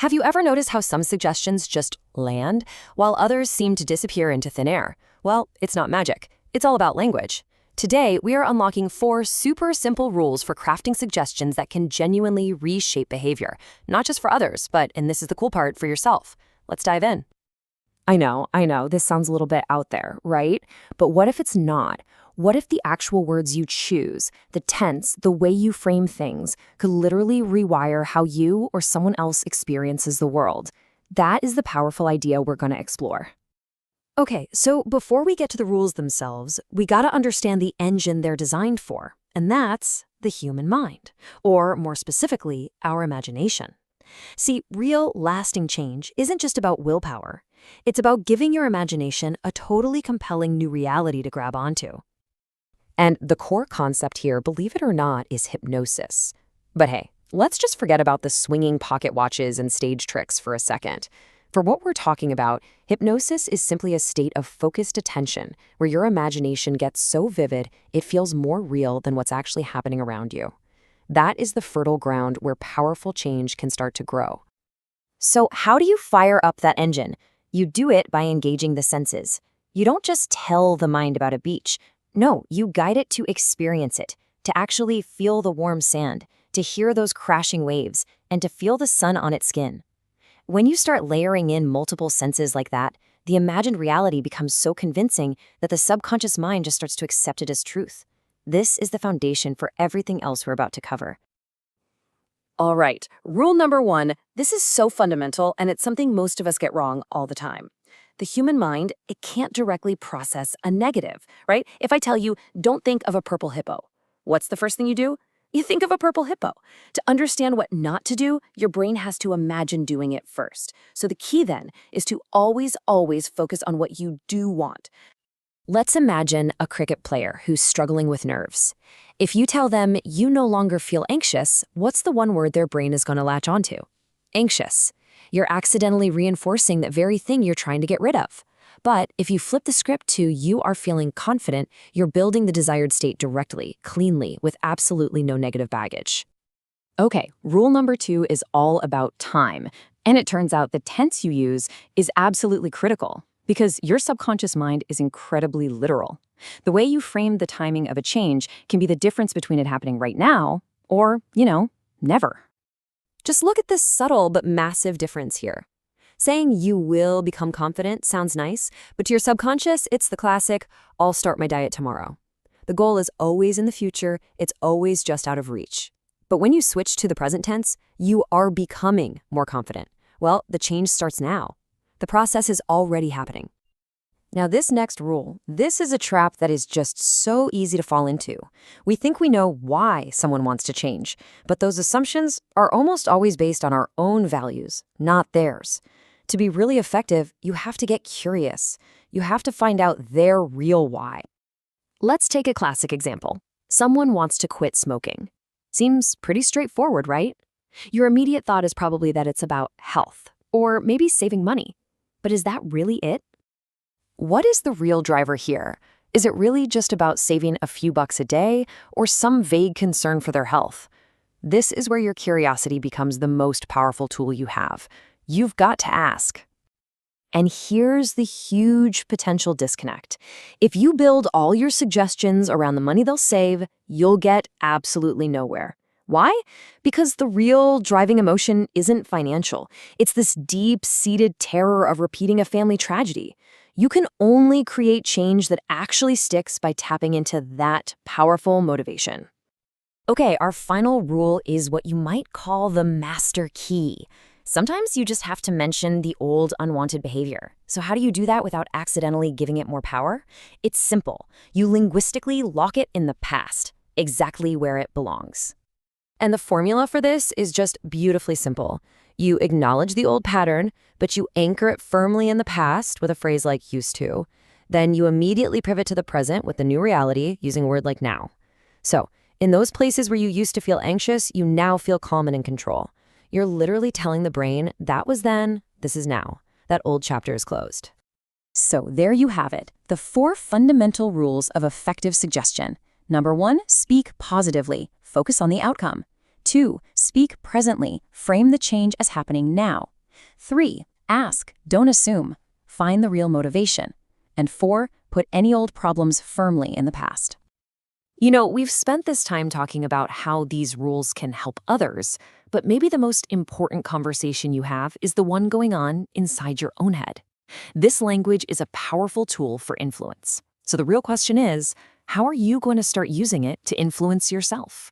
Have you ever noticed how some suggestions just land, while others seem to disappear into thin air? Well, it's not magic. It's all about language. Today, we are unlocking 4 super simple rules for crafting suggestions that can genuinely reshape behavior, not just for others, but, and this is the cool part, for yourself. Let's dive in. I know, this sounds a little bit out there, right? But what if it's not? What if the actual words you choose, the tense, the way you frame things, could literally rewire how you or someone else experiences the world? That is the powerful idea we're going to explore. Okay, so before we get to the rules themselves, we got to understand the engine they're designed for, and that's the human mind, or more specifically, our imagination. See, real, lasting change isn't just about willpower. It's about giving your imagination a totally compelling new reality to grab onto. And the core concept here, believe it or not, is hypnosis. But hey, let's just forget about the swinging pocket watches and stage tricks for a second. For what we're talking about, hypnosis is simply a state of focused attention where your imagination gets so vivid it feels more real than what's actually happening around you. That is the fertile ground where powerful change can start to grow. So how do you fire up that engine? You do it by engaging the senses. You don't just tell the mind about a beach. No, you guide it to experience it, to actually feel the warm sand, to hear those crashing waves, and to feel the sun on its skin. When you start layering in multiple senses like that, the imagined reality becomes so convincing that the subconscious mind just starts to accept it as truth. This is the foundation for everything else we're about to cover. All right, rule number 1, this is so fundamental and it's something most of us get wrong all the time. The human mind, it can't directly process a negative, right? If I tell you, don't think of a purple hippo, what's the first thing you do? You think of a purple hippo. To understand what not to do, your brain has to imagine doing it first. So the key then is to always focus on what you do want. Let's imagine a cricket player who's struggling with nerves. If you tell them you no longer feel anxious, what's the one word their brain is going to latch onto? Anxious. You're accidentally reinforcing that very thing you're trying to get rid of. But if you flip the script to you are feeling confident, you're building the desired state directly, cleanly, with absolutely no negative baggage. Okay, rule number 2 is all about time. And it turns out the tense you use is absolutely critical because your subconscious mind is incredibly literal. The way you frame the timing of a change can be the difference between it happening right now or, never. Just look at this subtle but massive difference here. Saying you will become confident sounds nice, but to your subconscious, it's the classic, I'll start my diet tomorrow. The goal is always in the future, it's always just out of reach. But when you switch to the present tense, you are becoming more confident. Well, the change starts now. The process is already happening. Now this next rule, this is a trap that is just so easy to fall into. We think we know why someone wants to change, but those assumptions are almost always based on our own values, not theirs. To be really effective, you have to get curious. You have to find out their real why. Let's take a classic example. Someone wants to quit smoking. Seems pretty straightforward, right? Your immediate thought is probably that it's about health, or maybe saving money. But is that really it? What is the real driver here? Is it really just about saving a few bucks a day, or some vague concern for their health? This is where your curiosity becomes the most powerful tool you have. You've got to ask. And here's the huge potential disconnect. If you build all your suggestions around the money they'll save, you'll get absolutely nowhere. Why? Because the real driving emotion isn't financial. It's this deep-seated terror of repeating a family tragedy. You can only create change that actually sticks by tapping into that powerful motivation. Okay, our final rule is what you might call the master key. Sometimes you just have to mention the old unwanted behavior. So how do you do that without accidentally giving it more power? It's simple. You linguistically lock it in the past, exactly where it belongs. And the formula for this is just beautifully simple. You acknowledge the old pattern, but you anchor it firmly in the past with a phrase like used to. Then you immediately pivot to the present with the new reality using a word like now. So, in those places where you used to feel anxious, you now feel calm and in control. You're literally telling the brain, that was then, this is now. That old chapter is closed. So there you have it, the 4 fundamental rules of effective suggestion. Number 1, speak positively. Focus on the outcome. 2. Speak presently. Frame the change as happening now. 3. Ask. Don't assume. Find the real motivation. And 4. Put any old problems firmly in the past. You know, we've spent this time talking about how these rules can help others, but maybe the most important conversation you have is the one going on inside your own head. This language is a powerful tool for influence. So the real question is, how are you going to start using it to influence yourself?